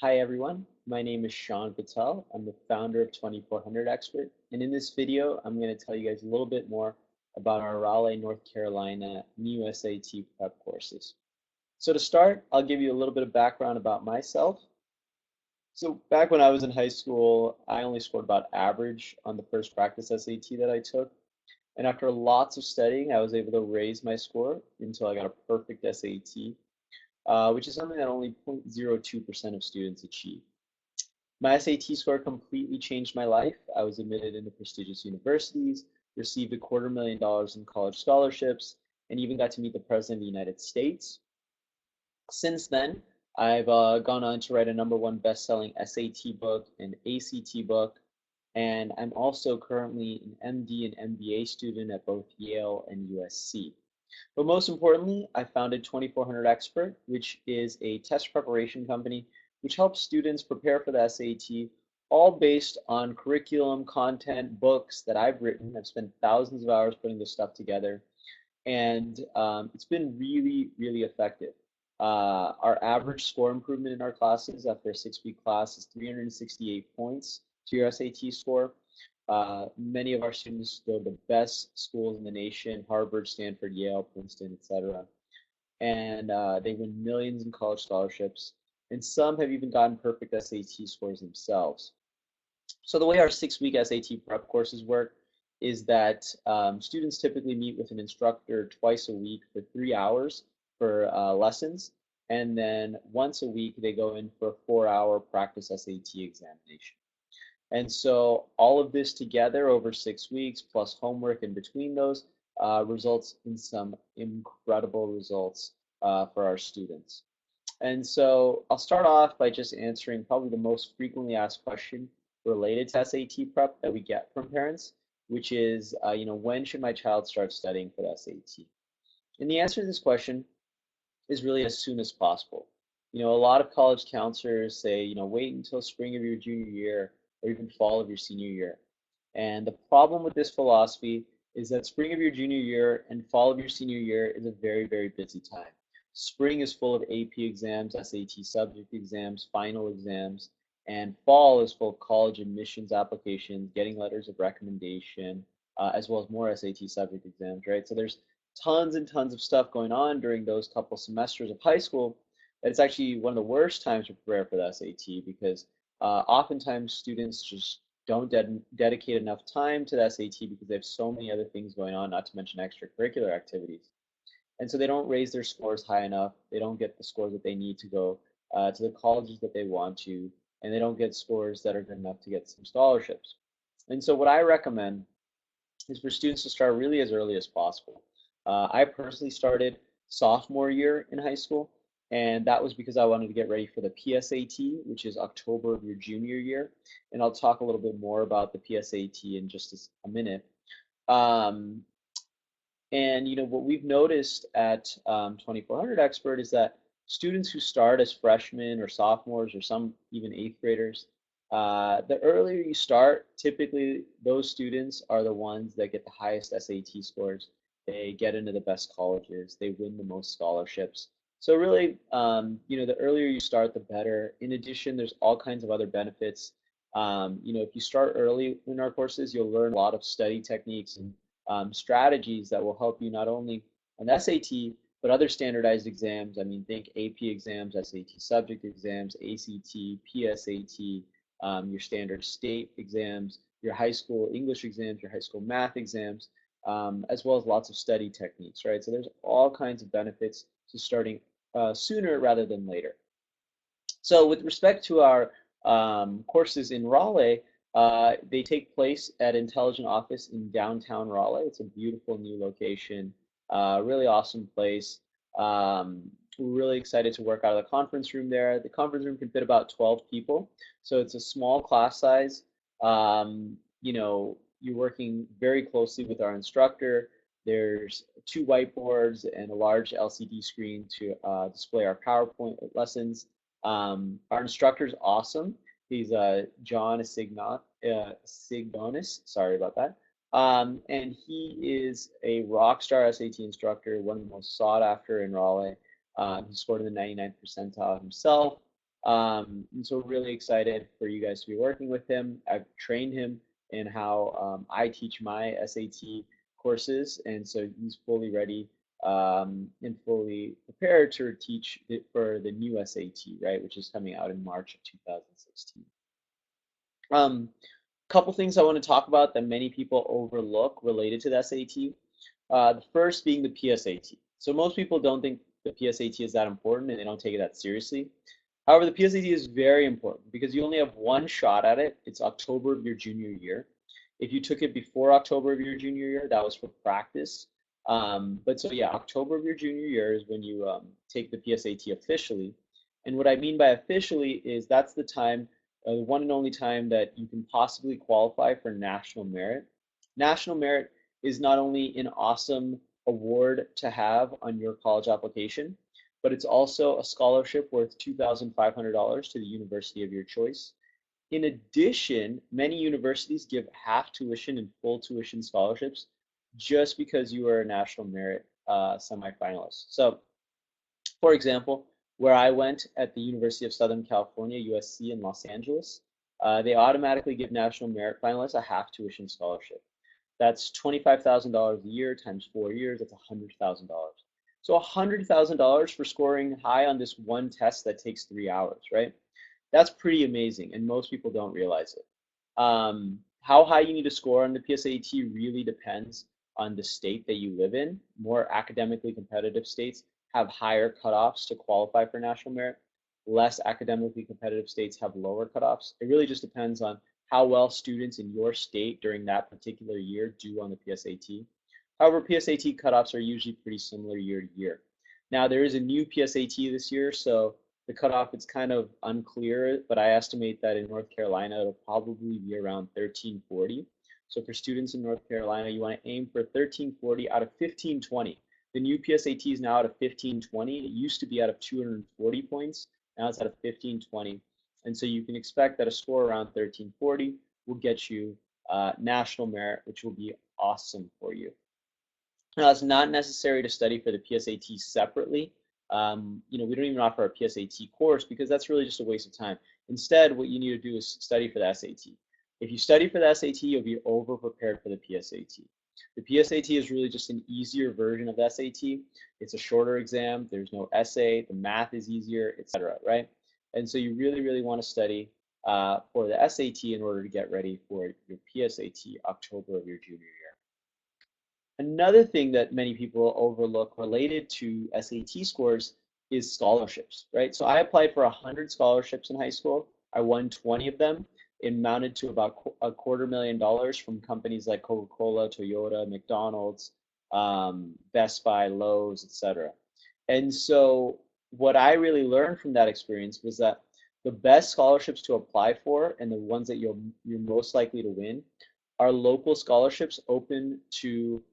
Hi everyone, my name is Sean Patel. I'm the founder of 2400 Expert, and in this video, I'm going to tell you guys a little bit more about our Raleigh, North Carolina new SAT prep courses. So to start, I'll give you a little bit of background about myself. So back when I was in high school, I only scored about average on the first practice SAT that I took. And after lots of studying, I was able to raise my score until I got a perfect SAT, which is something that only 0.02% of students achieve. My SAT score completely changed my life. I was admitted into prestigious universities, received $250,000 in college scholarships, and even got to meet the President of the United States. Since then, I've gone on to write a #1 best-selling SAT book, an ACT book, and I'm also currently an MD and MBA student at both Yale and USC. But most importantly, I founded 2400 Expert, which is a test preparation company which helps students prepare for the SAT, all based on curriculum, content, books that I've written. I've spent thousands of hours putting this stuff together, and it's been really, really effective. Our average score improvement in our classes after a 6-week class is 368 points to your SAT score. Many of our students go to the best schools in the nation: Harvard, Stanford, Yale, Princeton, etc. And they win millions in college scholarships. And some have even gotten perfect SAT scores themselves. So the way our 6-week SAT prep courses work is that students typically meet with an instructor twice a week for 3 hours for lessons. And then once a week, they go in for a 4-hour practice SAT examination. And so all of this together over 6 weeks, plus homework in between those, results in some incredible results for our students. And so I'll start off by just answering probably the most frequently asked question related to SAT prep that we get from parents, which is, when should my child start studying for the SAT? And the answer to this question is really as soon as possible. A lot of college counselors say, wait until spring of your junior year or even fall of your senior year. And the problem with this philosophy is that spring of your junior year and fall of your senior year is a very, very busy time. Spring is full of AP exams, SAT subject exams, final exams, and fall is full of college admissions applications, getting letters of recommendation, as well as more SAT subject exams, right? So there's tons and tons of stuff going on during those couple semesters of high school that it's actually one of the worst times to prepare for the SAT because oftentimes students just don't dedicate enough time to the SAT because they have so many other things going on, not to mention extracurricular activities. And so they don't raise their scores high enough. They don't get the scores that they need to go to the colleges that they want to, and they don't get scores that are good enough to get some scholarships. And so what I recommend is for students to start really as early as possible. I personally started sophomore year in high school, and that was because I wanted to get ready for the PSAT, which is October of your junior year. And I'll talk a little bit more about the PSAT in just a minute. Um, and what we've noticed at 2400 Expert is that students who start as freshmen or sophomores or some even 8th graders, the earlier you start, typically those students are the ones that get the highest SAT scores. They get into the best colleges. They win the most scholarships. So really, the earlier you start, the better. In addition, there's all kinds of other benefits. If you start early in our courses, you'll learn a lot of study techniques and strategies that will help you not only on SAT, but other standardized exams. I mean, think AP exams, SAT subject exams, ACT, PSAT, your standard state exams, your high school English exams, your high school math exams, as well as lots of study techniques, right? So there's all kinds of benefits to starting sooner rather than later. So with respect to our courses in Raleigh, they take place at Intelligent Office in downtown Raleigh. It's a beautiful new location, really awesome place. We're really excited to work out of the conference room there. The conference room can fit about 12 people, so it's a small class size. You're working very closely with our instructor. There's 2 whiteboards and a large LCD screen to display our PowerPoint lessons. Our instructor is awesome. He's John Sigdonis, sorry about that. And he is a rock star SAT instructor, one of the most sought after in Raleigh. He scored in the 99th percentile himself. And so really excited for you guys to be working with him. I've trained him in how I teach my SAT courses, and so he's fully ready and fully prepared to teach it for the new SAT, right, which is coming out in March of 2016. Couple things I want to talk about that many people overlook related to the SAT. The first being the PSAT. So most people don't think the PSAT is that important and they don't take it that seriously. However, the PSAT is very important because you only have one shot at it. It's October of your junior year. If you took it before October of your junior year, that was for practice. But so yeah, October of your junior year is when you take the PSAT officially. And what I mean by officially is that's the time, the one and only time that you can possibly qualify for national merit. National merit is not only an awesome award to have on your college application, but it's also a scholarship worth $2,500 to the university of your choice. In addition, many universities give half tuition and full tuition scholarships just because you are a national merit semifinalist. So, for example, where I went at the University of Southern California, USC in Los Angeles, they automatically give national merit finalists a half tuition scholarship. That's $25,000 a year times 4 years. That's $100,000. So $100,000 for scoring high on this one test that takes 3 hours, right? That's pretty amazing, and most people don't realize it. How high you need to score on the PSAT really depends on the state that you live in. More academically competitive states have higher cutoffs to qualify for national merit. Less academically competitive states have lower cutoffs. It really just depends on how well students in your state during that particular year do on the PSAT. However, PSAT cutoffs are usually pretty similar year to year. Now, there is a new PSAT this year, so the cutoff it's kind of unclear, but I estimate that in North Carolina, it'll probably be around 1340. So for students in North Carolina, you want to aim for 1340 out of 1520. The new PSAT is now out of 1520. It used to be out of 240 points. Now it's out of 1520. And so you can expect that a score around 1340 will get you national merit, which will be awesome for you. Now, it's not necessary to study for the PSAT separately. We don't even offer a PSAT course because that's really just a waste of time. Instead, what you need to do is study for the SAT. If you study for the SAT, you'll be over-prepared for the PSAT. The PSAT is really just an easier version of the SAT. It's a shorter exam. There's no essay. The math is easier, etc. Right? And so you really, really want to study for the SAT in order to get ready for your PSAT October of your junior year. Another thing that many people overlook related to SAT scores is scholarships, right? So I applied for 100 scholarships in high school. I won 20 of them. It amounted to about $250,000 from companies like Coca-Cola, Toyota, McDonald's, Best Buy, Lowe's, etc. And so what I really learned from that experience was that the best scholarships to apply for and the ones that you're most likely to win are local scholarships open to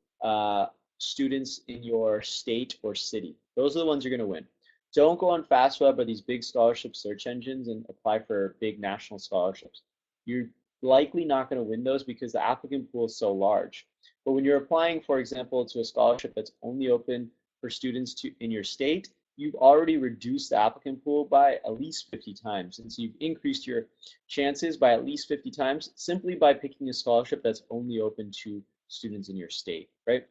students in your state or city. Those are the ones you're going to win. Don't go on FastWeb or these big scholarship search engines and apply for big national scholarships. You're likely not going to win those because the applicant pool is so large. But when you're applying, for example, to a scholarship that's only open for students in your state, you've already reduced the applicant pool by at least 50 times. And so you've increased your chances by at least 50 times simply by picking a scholarship that's only open to students in your state, right?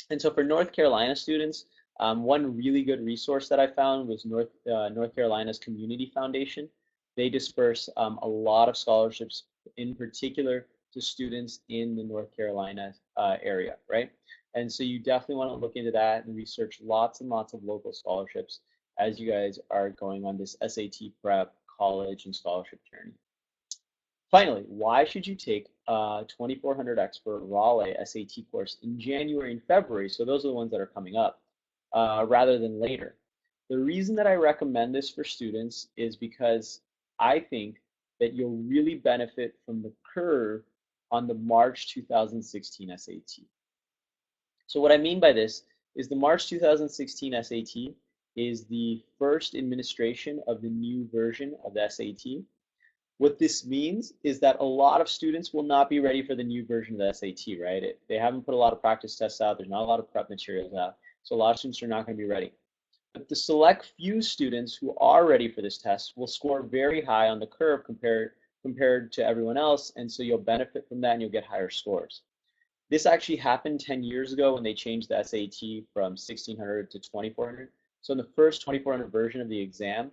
And so for North Carolina students, one really good resource that I found was North Carolina's Community Foundation. They disperse a lot of scholarships, in particular to students in the North Carolina area, right? And so you definitely want to look into that and research lots and lots of local scholarships as you guys are going on this SAT prep, college, and scholarship journey. Finally, why should you take a 2400 Expert Raleigh SAT course in January and February? So those are the ones that are coming up rather than later. The reason that I recommend this for students is because I think that you'll really benefit from the curve on the March 2016 SAT. So what I mean by this is the March 2016 SAT is the first administration of the new version of the SAT. What this means is that a lot of students will not be ready for the new version of the SAT, right? They haven't put a lot of practice tests out. There's not a lot of prep materials out. So a lot of students are not going to be ready. But the select few students who are ready for this test will score very high on the curve compared to everyone else, and so you'll benefit from that and you'll get higher scores. This actually happened 10 years ago when they changed the SAT from 1600 to 2400. So in the first 2400 version of the exam,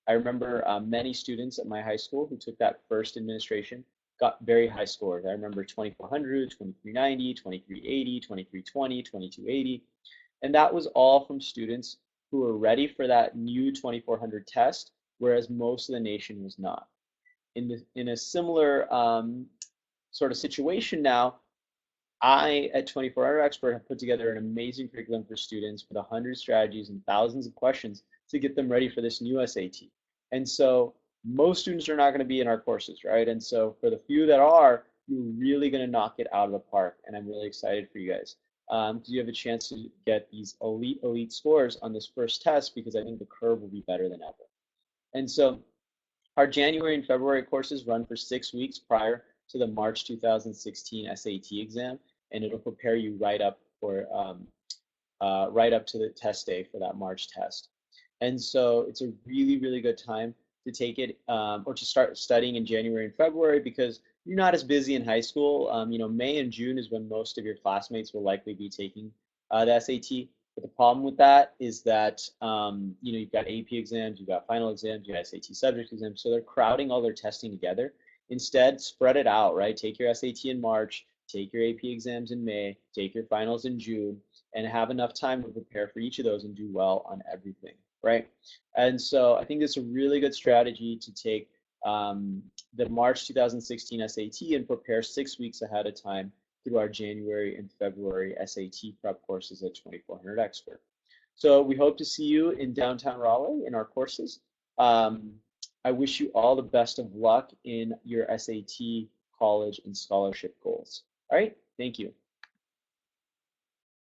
I remember many students at my high school who took that first administration got very high scores. I remember 2400, 2390, 2380, 2320, 2280. And that was all from students who were ready for that new 2400 test, whereas most of the nation was not. In a similar sort of situation now, I, at 2400 Expert, have put together an amazing curriculum for students with 100 strategies and thousands of questions to get them ready for this new SAT. And so most students are not going to be in our courses, right? And so for the few that are, you're really going to knock it out of the park. And I'm really excited for you guys because you have a chance to get these elite scores on this first test because I think the curve will be better than ever. And so our January and February courses run for 6 weeks prior to the March 2016 SAT exam, and it'll prepare you right up to the test day for that March test. And so it's a really good time to take it or to start studying in January and February because you're not as busy in high school. May and June is when most of your classmates will likely be taking the SAT. But the problem with that is that you've got AP exams, you've got final exams, you've got SAT subject exams, so they're crowding all their testing together. Instead, spread it out, right? Take your SAT in March, take your AP exams in May, take your finals in June, and have enough time to prepare for each of those and do well on everything, right? And so I think it's a really good strategy to take the March 2016 SAT and prepare 6 weeks ahead of time through our January and February SAT prep courses at 2400 Expert. So we hope to see you in downtown Raleigh in our courses. I wish you all the best of luck in your SAT, college, and scholarship goals. All right, thank you.